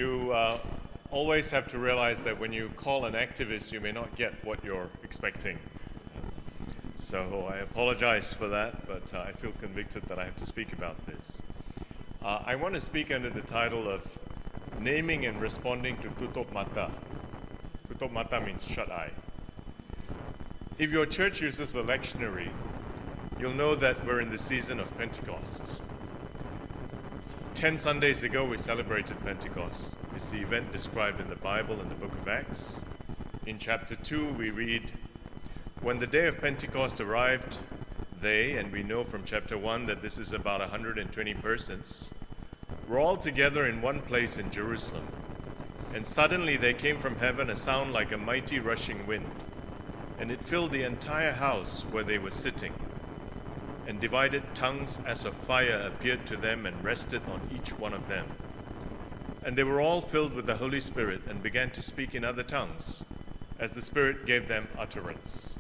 You always have to realize that when you call an activist, you may not get what you're expecting. So I apologize for that, but I feel convicted that I have to speak about this. I want to speak under the title of Naming and Responding to Tutup Mata. Tutup Mata means shut eye. If your church uses a lectionary, you'll know that we're in the season of Pentecost. 10 Sundays ago, we celebrated Pentecost. It's the event described in the Bible in the book of Acts. In chapter 2, we read, "When the day of Pentecost arrived, they," and we know from chapter 1 that this is about 120 persons, "were all together in one place in Jerusalem. And suddenly there came from heaven a sound like a mighty rushing wind, and it filled the entire house where they were sitting. And divided tongues as of fire appeared to them and rested on each one of them. And they were all filled with the Holy Spirit and began to speak in other tongues, as the Spirit gave them utterance."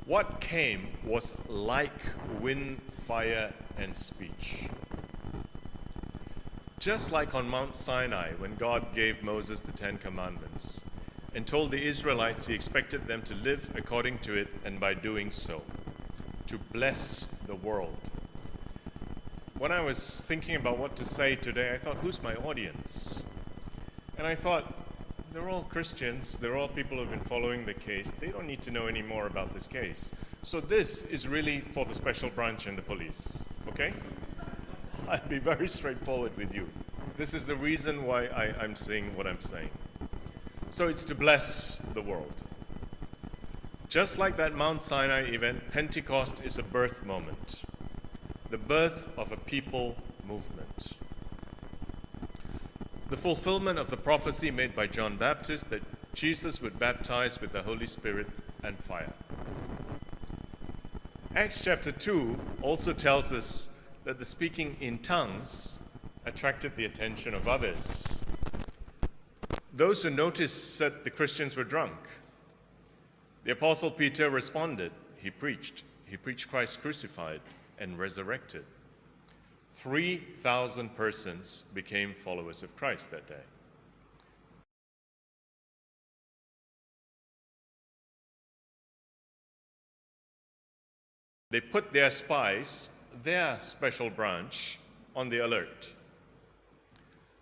What came was like wind, fire, and speech. Just like on Mount Sinai, when God gave Moses the 10 Commandments and told the Israelites he expected them to live according to it, and by doing so, to bless the world. When I was thinking about what to say today, I thought, who's my audience? And I thought, they're all Christians, they're all people who've been following the case. They don't need to know any more about this case. So this is really for the special branch and the police, okay? I'll be very straightforward with you. This is the reason why I'm saying what I'm saying. So it's to bless the world. Just like that Mount Sinai event, Pentecost is a birth moment, the birth of a people movement. The fulfillment of the prophecy made by John Baptist that Jesus would baptize with the Holy Spirit and fire. Acts chapter 2 also tells us that the speaking in tongues attracted the attention of others. Those who noticed said the Christians were drunk. The Apostle Peter responded. He preached Christ crucified and resurrected. 3,000 persons became followers of Christ that day. They put their spies, their special branch, on the alert.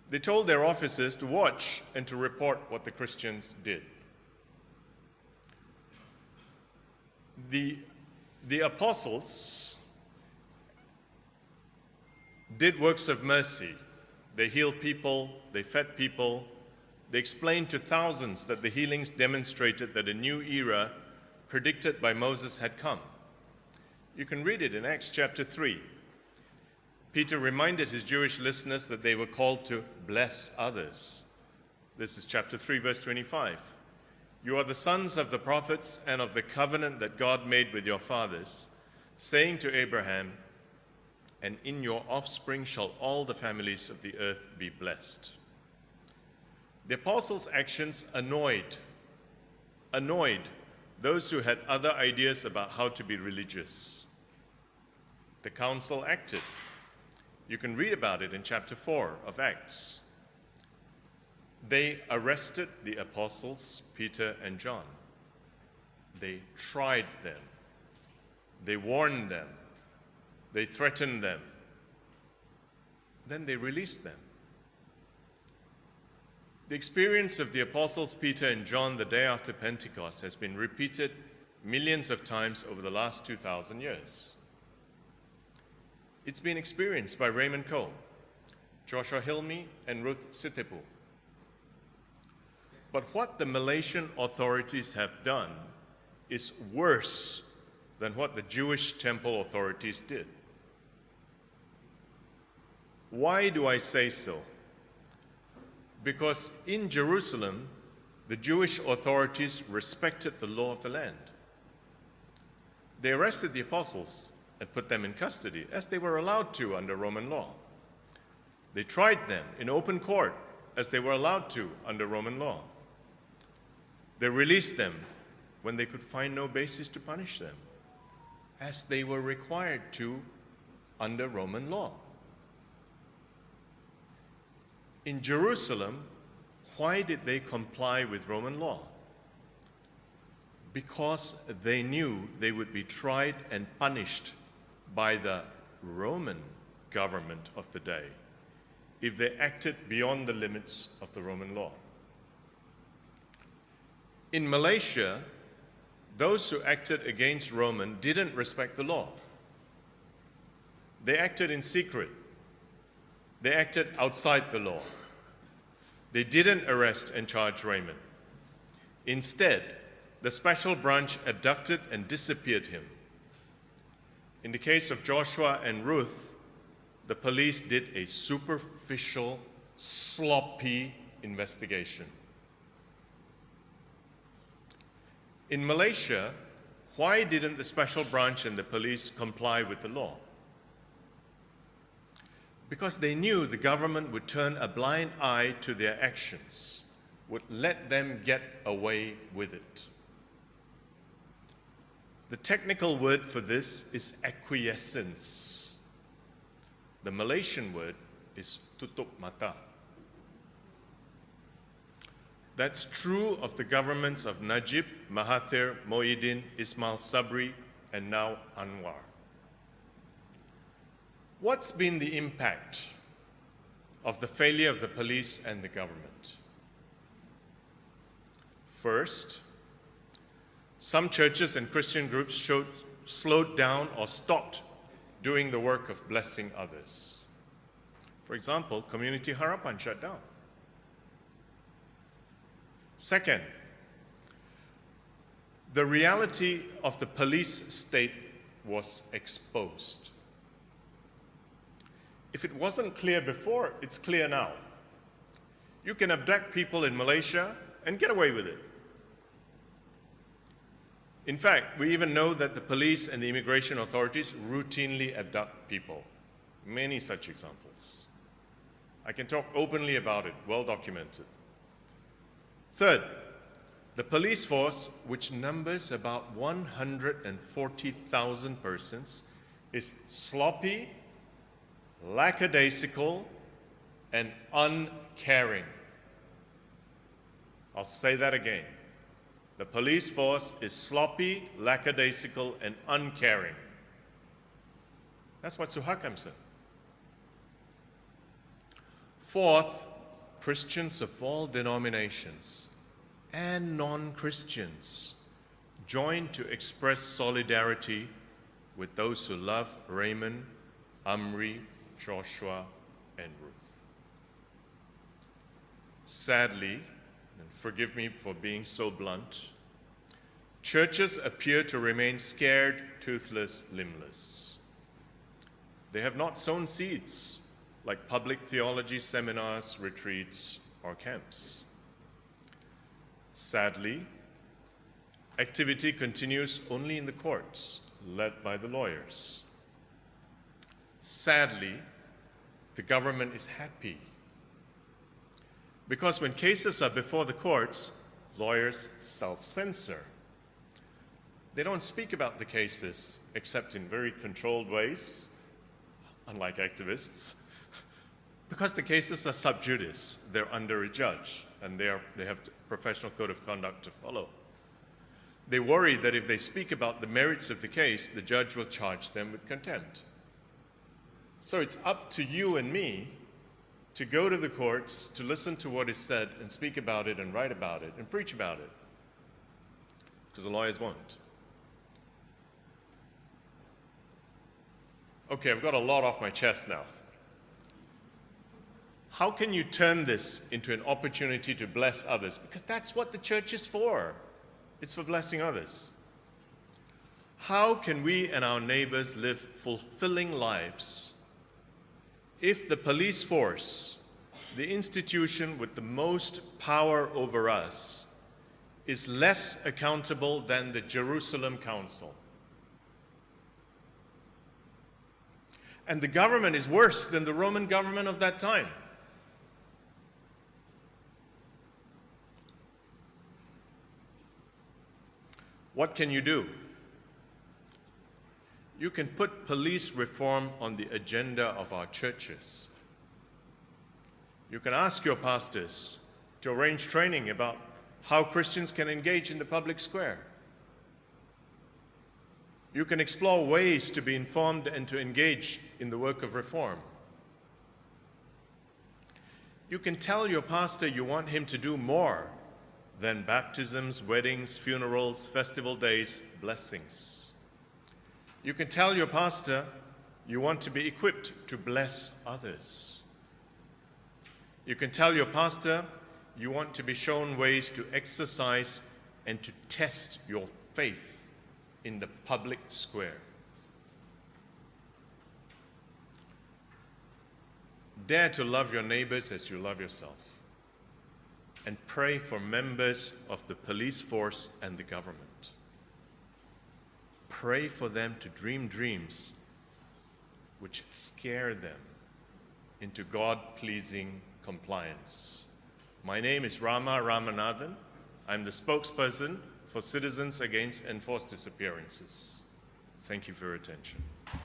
They told their officers to watch and to report what the Christians did. The apostles did works of mercy. They healed people, they fed people, they explained to thousands that the healings demonstrated that a new era predicted by Moses had come. You can read it in Acts chapter 3. Peter reminded his Jewish listeners that they were called to bless others. This is chapter 3, verse 25. "You are the sons of the prophets and of the covenant that God made with your fathers, saying to Abraham, 'And in your offspring shall all the families of the earth be blessed.'" The apostles' actions annoyed those who had other ideas about how to be religious. The council acted. You can read about it in chapter 4 of Acts. They arrested the apostles, Peter and John. They tried them. They warned them. They threatened them. Then they released them. The experience of the apostles Peter and John the day after Pentecost has been repeated millions of times over the last 2,000 years. It's been experienced by Raymond Koh, Joshua Hilmy, and Ruth Sitepu. But what the Malaysian authorities have done is worse than what the Jewish temple authorities did. Why do I say so? Because in Jerusalem, the Jewish authorities respected the law of the land. They arrested the apostles and put them in custody, as they were allowed to under Roman law. They tried them in open court, as they were allowed to under Roman law. They released them when they could find no basis to punish them, as they were required to under Roman law. In Jerusalem, why did they comply with Roman law? Because they knew they would be tried and punished by the Roman government of the day if they acted beyond the limits of the Roman law. In Malaysia, those who acted against Roman didn't respect the law. They acted in secret. They acted outside the law. They didn't arrest and charge Raymond. Instead, the special branch abducted and disappeared him. In the case of Joshua and Ruth, the police did a superficial, sloppy investigation. In Malaysia, why didn't the special branch and the police comply with the law? Because they knew the government would turn a blind eye to their actions, would let them get away with it. The technical word for this is acquiescence. The Malaysian word is tutup mata. That's true of the governments of Najib, Mahathir, Muhyiddin, Ismail Sabri, and now Anwar. What's been the impact of the failure of the police and the government? First, some churches and Christian groups slowed down or stopped doing the work of blessing others. For example, Community Harapan shut down. Second, the reality of the police state was exposed. If it wasn't clear before, it's clear now. You can abduct people in Malaysia and get away with it. In fact, we even know that the police and the immigration authorities routinely abduct people. Many such examples. I can talk openly about it, well documented. Third, the police force, which numbers about 140,000 persons, is sloppy, lackadaisical, and uncaring. I'll say that again. The police force is sloppy, lackadaisical, and uncaring. That's what Suhakam said. Fourth, Christians of all denominations and non-Christians joined to express solidarity with those who love Raymond, Amri, Joshua, and Ruth. Sadly, and forgive me for being so blunt, churches appear to remain scared, toothless, limbless. They have not sown seeds like public theology seminars, retreats, or camps. Sadly, activity continues only in the courts, led by the lawyers. Sadly, the government is happy. Because when cases are before the courts, lawyers self-censor. They don't speak about the cases except in very controlled ways, unlike activists, because the cases are sub judice. They're under a judge, and they have a professional code of conduct to follow. They worry that if they speak about the merits of the case, the judge will charge them with contempt. So it's up to you and me to go to the courts, to listen to what is said, and speak about it, and write about it, and preach about it, because the lawyers won't. Okay, I've got a lot off my chest now. How can you turn this into an opportunity to bless others? Because that's what the church is for. It's for blessing others. How can we and our neighbors live fulfilling lives if the police force, the institution with the most power over us, is less accountable than the Jerusalem Council? And the government is worse than the Roman government of that time. What can you do? You can put police reform on the agenda of our churches. You can ask your pastors to arrange training about how Christians can engage in the public square. You can explore ways to be informed and to engage in the work of reform. You can tell your pastor you want him to do more than baptisms, weddings, funerals, festival days, blessings. You can tell your pastor you want to be equipped to bless others. You can tell your pastor you want to be shown ways to exercise and to test your faith in the public square. Dare to love your neighbors as you love yourself. And pray for members of the police force and the government. Pray for them to dream dreams which scare them into God-pleasing compliance. My name is Rama Ramanathan. I'm the spokesperson for Citizens Against Enforced Disappearances. Thank you for your attention.